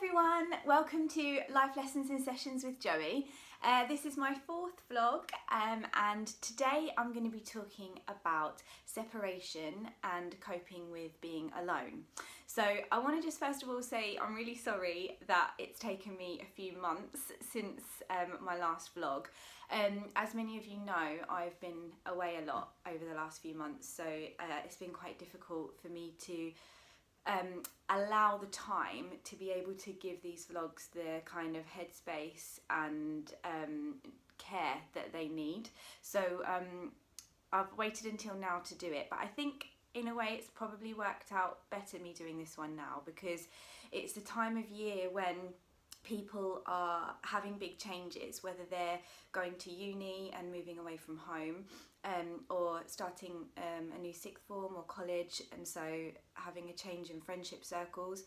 everyone, welcome to Life Lessons and Sessions with Joey. This is my fourth vlog and today I'm going to be talking about separation and coping with being alone. So I want to just first of all say I'm really sorry that it's taken me a few months since my last vlog. As many of you know, I've been away a lot over the last few months, so it's been quite difficult for me to allow the time to be able to give these vlogs the kind of headspace and care that they need. So I've waited until now to do it, but I think in a way it's probably worked out better me doing this one now, because it's the time of year when people are having big changes, whether they're going to uni and moving away from home, or starting a new sixth form or college, and so having a change in friendship circles,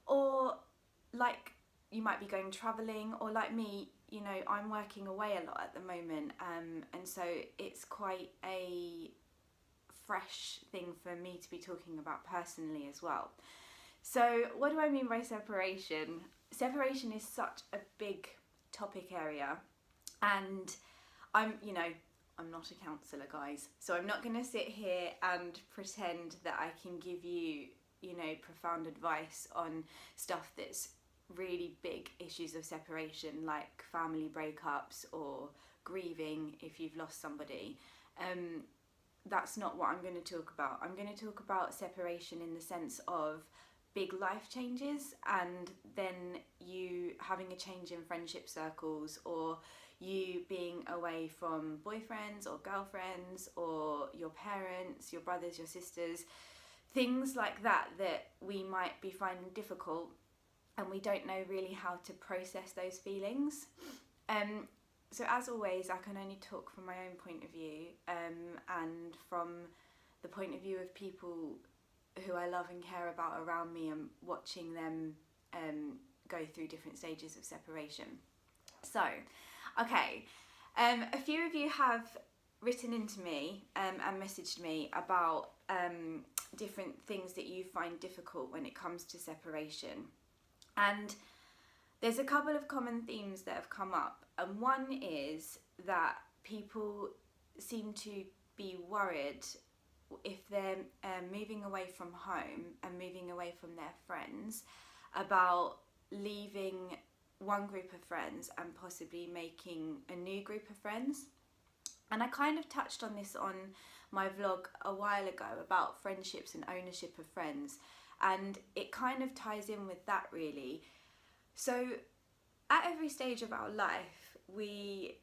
or like you might be going travelling, or like me, you know, I'm working away a lot at the moment, and so it's quite a fresh thing for me to be talking about personally as well. So what do I mean by separation? Separation is such a big topic area, and I'm not a counsellor, guys, so I'm not going to sit here and pretend that I can give you, profound advice on stuff that's really big issues of separation, like family breakups or grieving if you've lost somebody. That's not what I'm going to talk about. I'm going to talk about separation in the sense of big life changes, and then you having a change in friendship circles, or you being away from boyfriends or girlfriends or your parents, your brothers, your sisters, things like that we might be finding difficult, and we don't know really how to process those feelings. So as always, I can only talk from my own point of view, and from the point of view of people who I love and care about around me, and watching them go through different stages of separation. So, okay, a few of you have written into me and messaged me about different things that you find difficult when it comes to separation. And there's a couple of common themes that have come up, and one is that people seem to be worried if they're moving away from home and moving away from their friends, about leaving one group of friends and possibly making a new group of friends. And I kind of touched on this on my vlog a while ago about friendships and ownership of friends, and it kind of ties in with that really. So at every stage of our life we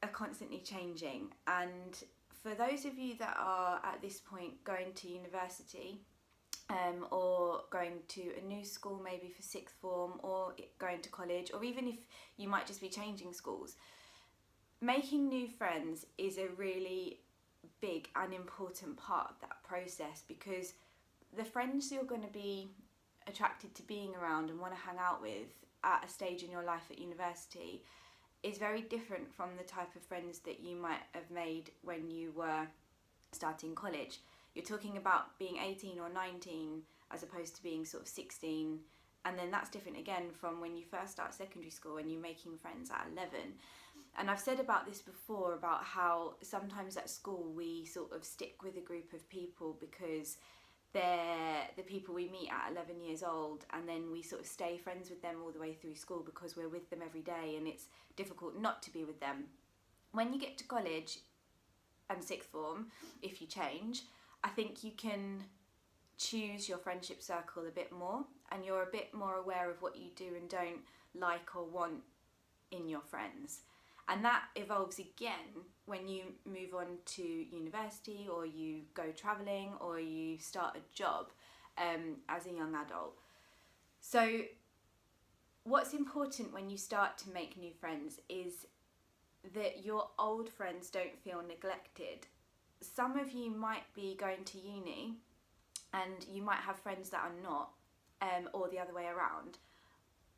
are constantly changing, and for those of you that are at this point going to university, or going to a new school maybe for sixth form, or going to college, or even if you might just be changing schools, making new friends is a really big and important part of that process, because the friends you're going to be attracted to being around and want to hang out with at a stage in your life at university is very different from the type of friends that you might have made when you were starting college. You're talking about being 18 or 19 as opposed to being sort of 16, and then that's different again from when you first start secondary school and you're making friends at 11. And I've said about this before, about how sometimes at school we sort of stick with a group of people because they're the people we meet at 11 years old, and then we sort of stay friends with them all the way through school because we're with them every day, and it's difficult not to be with them. When you get to college and sixth form, if you change, I think you can choose your friendship circle a bit more, and you're a bit more aware of what you do and don't like or want in your friends. And that evolves again when you move on to university, or you go travelling, or you start a job as a young adult. So what's important when you start to make new friends is that your old friends don't feel neglected. Some of you might be going to uni and you might have friends that are not, or the other way around.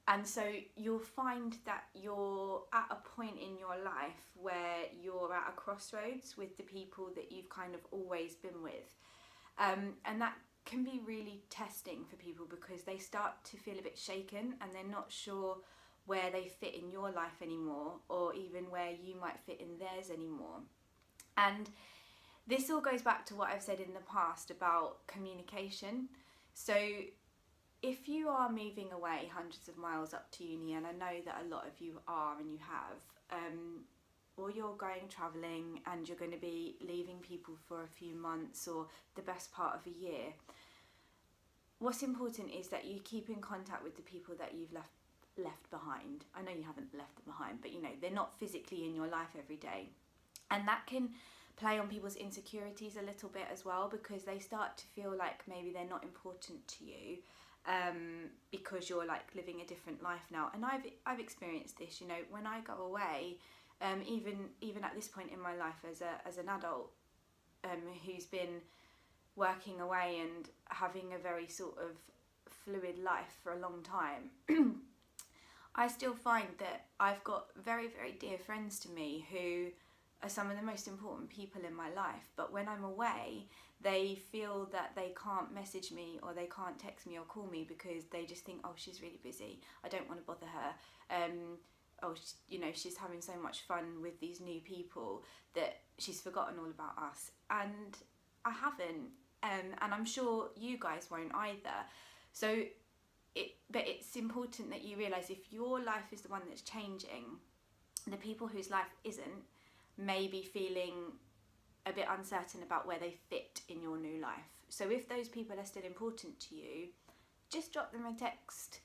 And so you'll find that you're at a point in your life where you're at a crossroads with the people that you've kind of always been with. And that can be really testing for people because they start to feel a bit shaken and they're not sure where they fit in your life anymore, or even where you might fit in theirs anymore. And this all goes back to what I've said in the past about communication. So if you are moving away hundreds of miles up to uni, and I know that a lot of you are and you have, or you're going travelling and you're going to be leaving people for a few months or the best part of a year, what's important is that you keep in contact with the people that you've left behind. I know you haven't left them behind, but they're not physically in your life every day. And that can play on people's insecurities a little bit as well, because they start to feel like maybe they're not important to you, because you're like living a different life now. And I've experienced this, when I go away, even at this point in my life as an adult, who's been working away and having a very sort of fluid life for a long time, I still find that I've got very, very dear friends to me who are some of the most important people in my life. But when I'm away, they feel that they can't message me or they can't text me or call me because they just think, oh, she's really busy, I don't want to bother her. She's having so much fun with these new people that she's forgotten all about us. And I haven't, and I'm sure you guys won't either. So but it's important that you realise if your life is the one that's changing, the people whose life isn't may be feeling a bit uncertain about where they fit in your new life. So if those people are still important to you, just drop them a text,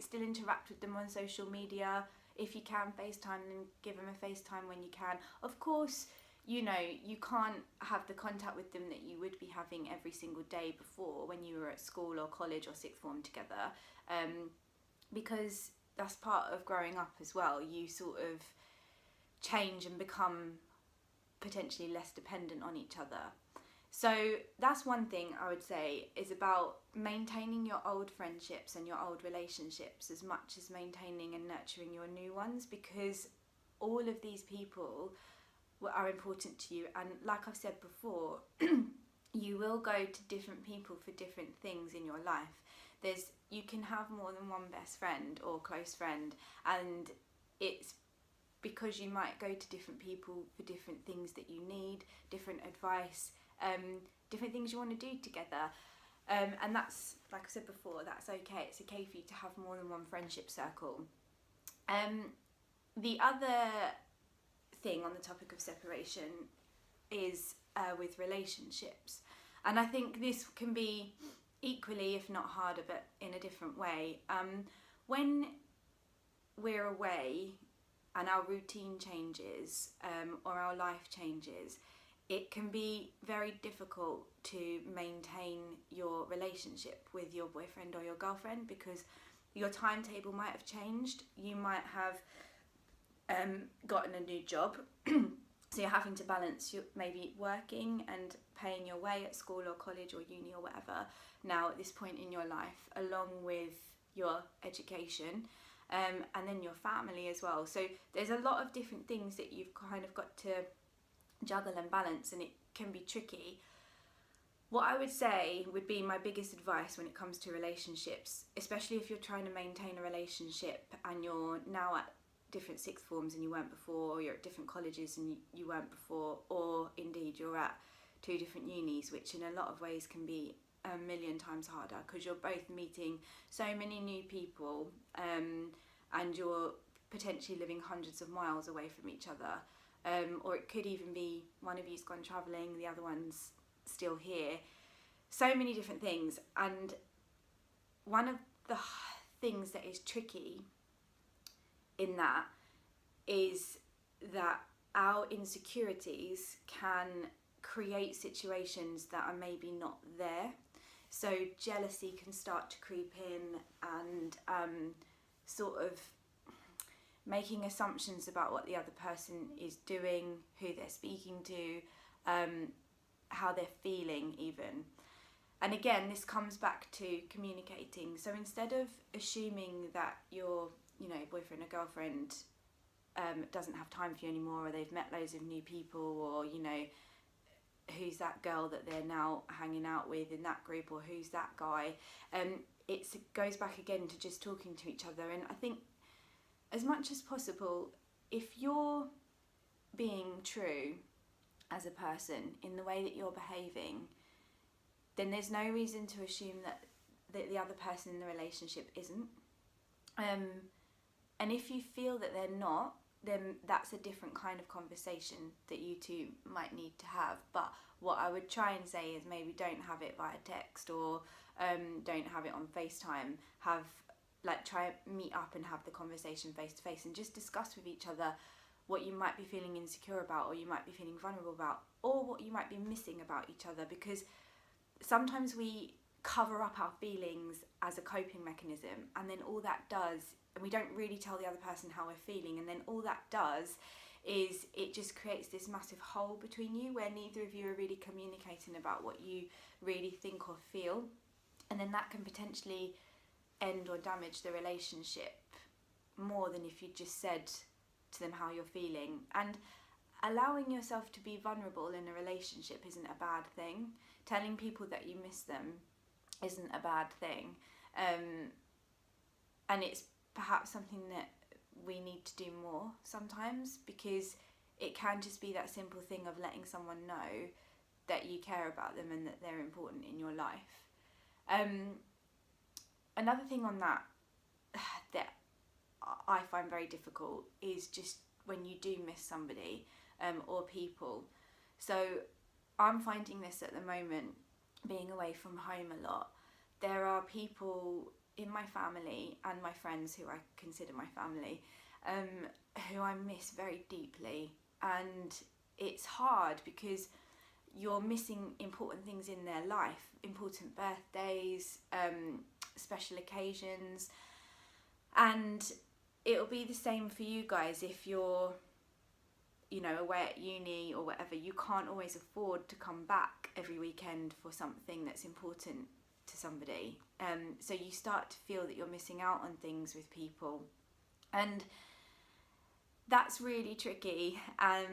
still interact with them on social media. If you can FaceTime them, give them a FaceTime when you can. Of course, you can't have the contact with them that you would be having every single day before when you were at school or college or sixth form together, because that's part of growing up as well. You sort of change and become potentially less dependent on each other. So that's one thing I would say, is about maintaining your old friendships and your old relationships as much as maintaining and nurturing your new ones, because all of these people are important to you. And like I've said before, you will go to different people for different things in your life. You can have more than one best friend or close friend, and it's because you might go to different people for different things that you need, different advice, different things you want to do together. And that's, like I said before, that's okay. It's okay for you to have more than one friendship circle. The other thing on the topic of separation is with relationships. And I think this can be equally, if not harder, but in a different way. When we're away and our routine changes, or our life changes, it can be very difficult to maintain your relationship with your boyfriend or your girlfriend, because your timetable might have changed. You might have gotten a new job, so you're having to balance maybe working and paying your way at school or college or uni or whatever now at this point in your life, along with your education, and then your family as well. So there's a lot of different things that you've kind of got to juggle and balance, and it can be tricky. What I would say would be my biggest advice when it comes to relationships, especially if you're trying to maintain a relationship and you're now at different sixth forms and you weren't before, or you're at different colleges and you weren't before, or indeed you're at two different unis, which in a lot of ways can be a million times harder, because you're both meeting so many new people, and you're potentially living hundreds of miles away from each other, or it could even be one of you's gone travelling, the other one's still here. So many different things. And one of the things that is tricky in that is that our insecurities can create situations that are maybe not there. So jealousy can start to creep in, and sort of making assumptions about what the other person is doing, who they're speaking to, how they're feeling even. And again, this comes back to communicating. So instead of assuming that your boyfriend or girlfriend doesn't have time for you anymore, or they've met loads of new people, or who's that girl that they're now hanging out with in that group, or who's that guy. It goes back again to just talking to each other. And I think as much as possible, if you're being true as a person in the way that you're behaving, then there's no reason to assume that the other person in the relationship isn't. And if you feel that they're not, then that's a different kind of conversation that you two might need to have. But what I would try and say is maybe don't have it via text, or don't have it on FaceTime. Try meet up and have the conversation face to face, and just discuss with each other what you might be feeling insecure about, or you might be feeling vulnerable about, or what you might be missing about each other. Because sometimes we cover up our feelings as a coping mechanism, and then all that does, and we don't really tell the other person how we're feeling, and then all that does is it just creates this massive hole between you where neither of you are really communicating about what you really think or feel, and then that can potentially end or damage the relationship more than if you just said to them how you're feeling. And allowing yourself to be vulnerable in a relationship isn't a bad thing. Telling people that you miss them isn't a bad thing, and it's perhaps something that we need to do more sometimes, because it can just be that simple thing of letting someone know that you care about them and that they're important in your life. Another thing on that I find very difficult is just when you do miss somebody, or people. So I'm finding this at the moment, being away from home a lot. There are people in my family and my friends, who I consider my family, who I miss very deeply. And it's hard because you're missing important things in their life, important birthdays, special occasions. And it'll be the same for you guys if you're, away at uni or whatever. You can't always afford to come back every weekend for something that's important to somebody. So you start to feel that you're missing out on things with people. And that's really tricky. And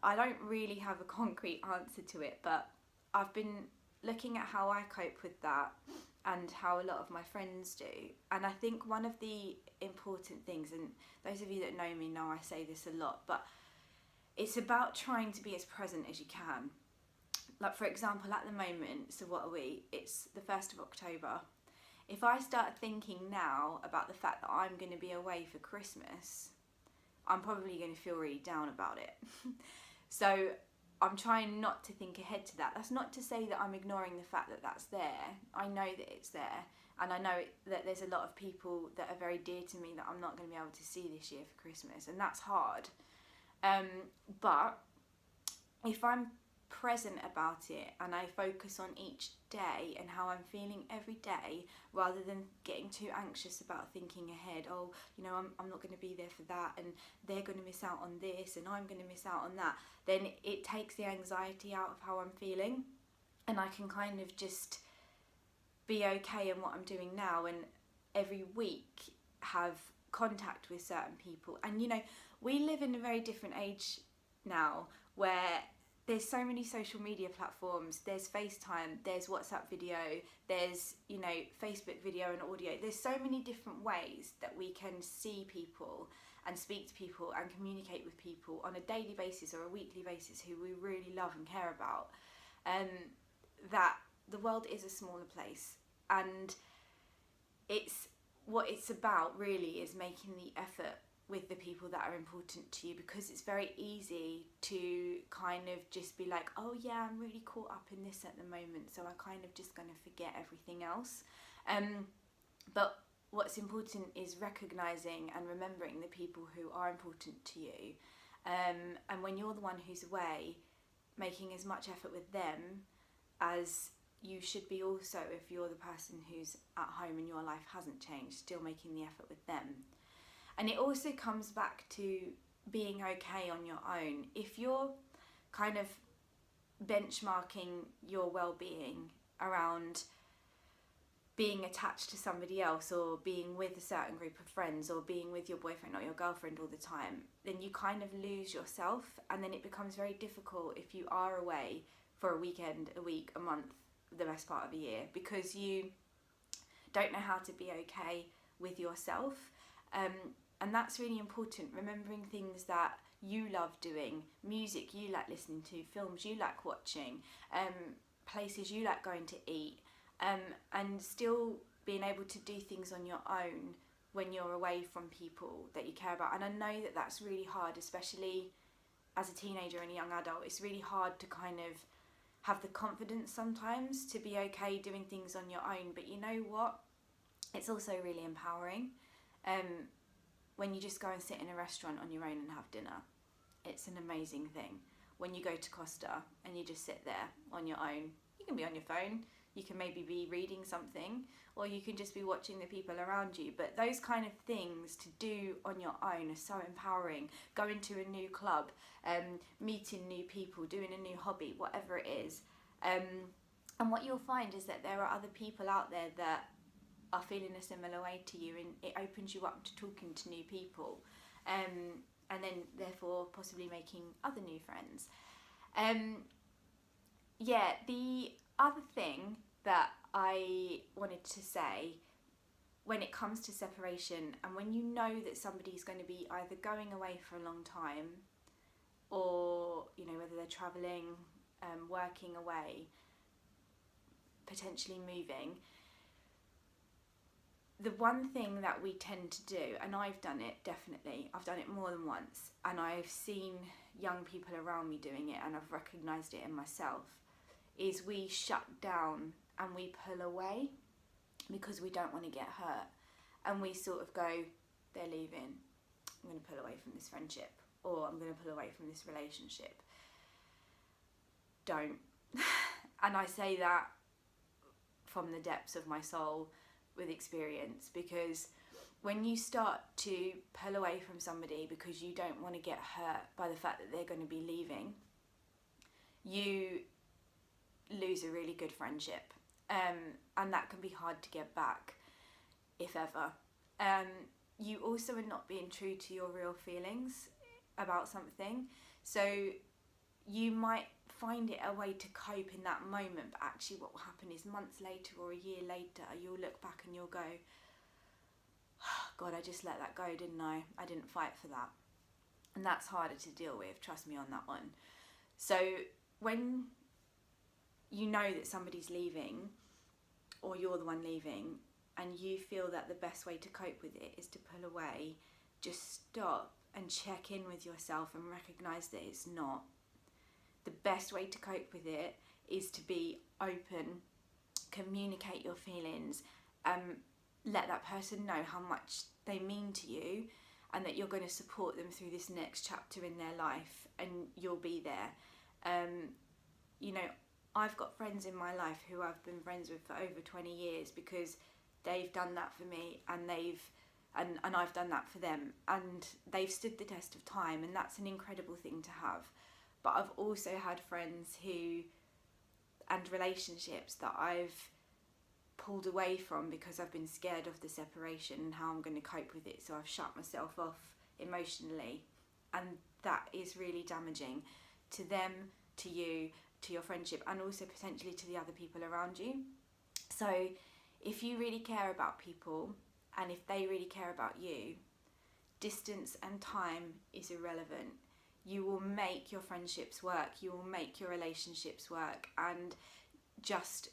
I don't really have a concrete answer to it, but I've been looking at how I cope with that and how a lot of my friends do. And I think one of the important things, and those of you that know me know I say this a lot, but it's about trying to be as present as you can. Like, for example, at the moment, so what are we? It's the 1st of October. If I start thinking now about the fact that I'm going to be away for Christmas, I'm probably going to feel really down about it. So I'm trying not to think ahead to that. That's not to say that I'm ignoring the fact that that's there. I know that it's there. And I know that there's a lot of people that are very dear to me that I'm not going to be able to see this year for Christmas. And that's hard. But if I'm present about it and I focus on each day and how I'm feeling every day, rather than getting too anxious about thinking ahead, I'm not going to be there for that, and they're going to miss out on this, and I'm going to miss out on that, then it takes the anxiety out of how I'm feeling, and I can kind of just be okay in what I'm doing now, and every week have contact with certain people. And we live in a very different age now, where there's so many social media platforms. There's FaceTime, there's WhatsApp video, there's, Facebook video and audio. There's so many different ways that we can see people and speak to people and communicate with people on a daily basis or a weekly basis who we really love and care about. That the world is a smaller place, and what it's about really is making the effort with the people that are important to you, because it's very easy to kind of just be like, oh yeah, I'm really caught up in this at the moment, so I'm kind of just going to forget everything else. But what's important is recognising and remembering the people who are important to you. And when you're the one who's away, making as much effort with them as you should be also if you're the person who's at home and your life hasn't changed, still making the effort with them. And it also comes back to being okay on your own. If you're kind of benchmarking your well-being around being attached to somebody else, or being with a certain group of friends, or being with your boyfriend or your girlfriend all the time, then you kind of lose yourself, and then it becomes very difficult if you are away for a weekend, a week, a month, the best part of a year, because you don't know how to be okay with yourself. And that's really important, remembering things that you love doing, music you like listening to, films you like watching, places you like going to eat, and still being able to do things on your own when you're away from people that you care about. And I know that that's really hard, especially as a teenager and a young adult. It's really hard to kind of have the confidence sometimes to be okay doing things on your own. But you know what? It's also really empowering when you just go and sit in a restaurant on your own and have dinner. It's an amazing thing. When you go to Costa and you just sit there on your own, you can be on your phone, you can maybe be reading something, or you can just be watching the people around you. But those kind of things to do on your own are so empowering. Going to a new club, meeting new people, doing a new hobby, whatever it is. And what you'll find is that there are other people out there that are feeling a similar way to you, and it opens you up to talking to new people, and then therefore possibly making other new friends. The other thing that I wanted to say when it comes to separation, and when you know that somebody's going to be either going away for a long time, or whether they're travelling, working away, potentially moving, the one thing that we tend to do, and I've done it, definitely, I've done it more than once, and I've seen young people around me doing it, and I've recognised it in myself, is we shut down and we pull away because we don't want to get hurt. And we sort of go, they're leaving, I'm going to pull away from this friendship, or I'm going to pull away from this relationship. Don't. And I say that from the depths of my soul, with experience, because when you start to pull away from somebody because you don't want to get hurt by the fact that they're going to be leaving, you lose a really good friendship, and that can be hard to get back, if ever. You also are not being true to your real feelings about something, so you might find it a way to cope in that moment, but actually what will happen is months later or a year later, you'll look back and you'll go, oh, God, I just let that go, didn't I? I didn't fight for that. And that's harder to deal with, trust me on that one. So when you know that somebody's leaving, or you're the one leaving, and you feel that the best way to cope with it is to pull away, just stop and check in with yourself and recognise that it's not. The best way to cope with it is to be open, communicate your feelings, let that person know how much they mean to you, and that you're going to support them through this next chapter in their life, and you'll be there. I've got friends in my life who I've been friends with for over 20 years because they've done that for me, and I've done that for them, and they've stood the test of time, and that's an incredible thing to have. But I've also had friends and relationships that I've pulled away from because I've been scared of the separation and how I'm going to cope with it. So I've shut myself off emotionally, and that is really damaging to them, to you, to your friendship, and also potentially to the other people around you. So if you really care about people, and if they really care about you, distance and time is irrelevant. You will make your friendships work, you will make your relationships work, and just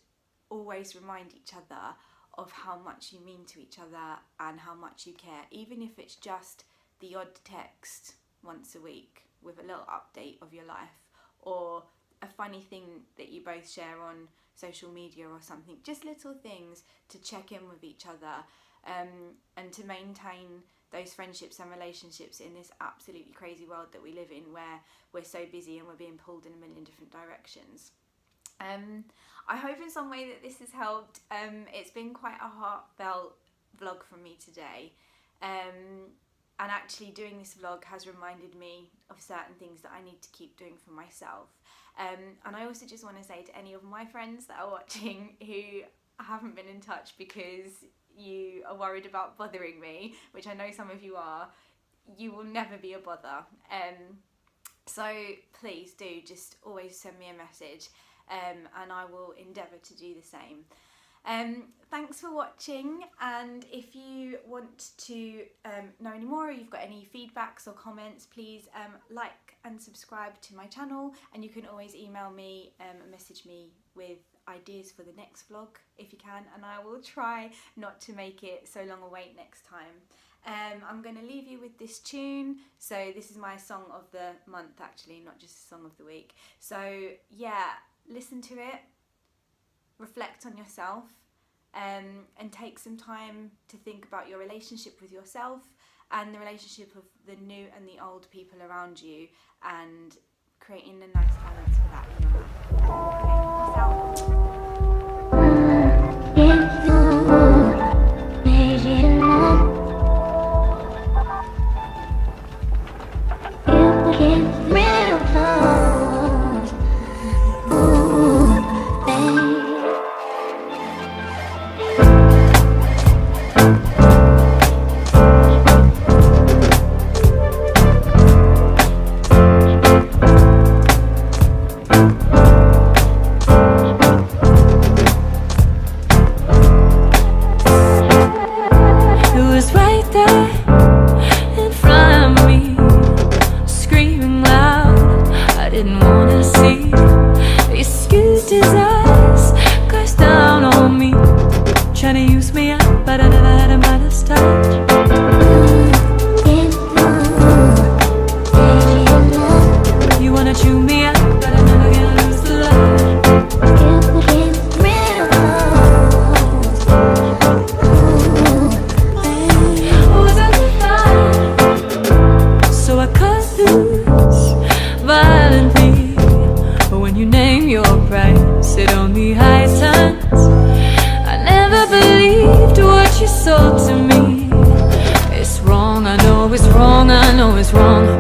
always remind each other of how much you mean to each other and how much you care, even if it's just the odd text once a week with a little update of your life, or a funny thing that you both share on social media or something. Just little things to check in with each other, and to maintain those friendships and relationships in this absolutely crazy world that we live in, where we're so busy and we're being pulled in a million different directions. I hope in some way that this has helped. It's been quite a heartfelt vlog from me today, and actually doing this vlog has reminded me of certain things that I need to keep doing for myself. And I also just want to say to any of my friends that are watching who haven't been in touch because you are worried about bothering me, which I know some of you are, you will never be a bother. So please do just always send me a message. and I will endeavour to do the same. Thanks for watching, and if you want to know any more, or you've got any feedbacks or comments, please like and subscribe to my channel, and you can always email me and message me with ideas for the next vlog if you can, and I will try not to make it so long a wait next time. I'm going to leave you with this tune. So this is my song of the month, actually, not just a song of the week. So yeah, listen to it, reflect on yourself, and take some time to think about your relationship with yourself and the relationship of the new and the old people around you, and creating a nice balance for that in your life. Okay, peace out. It only heightens. I never believed what you sold to me. It's wrong, I know it's wrong, I know it's wrong.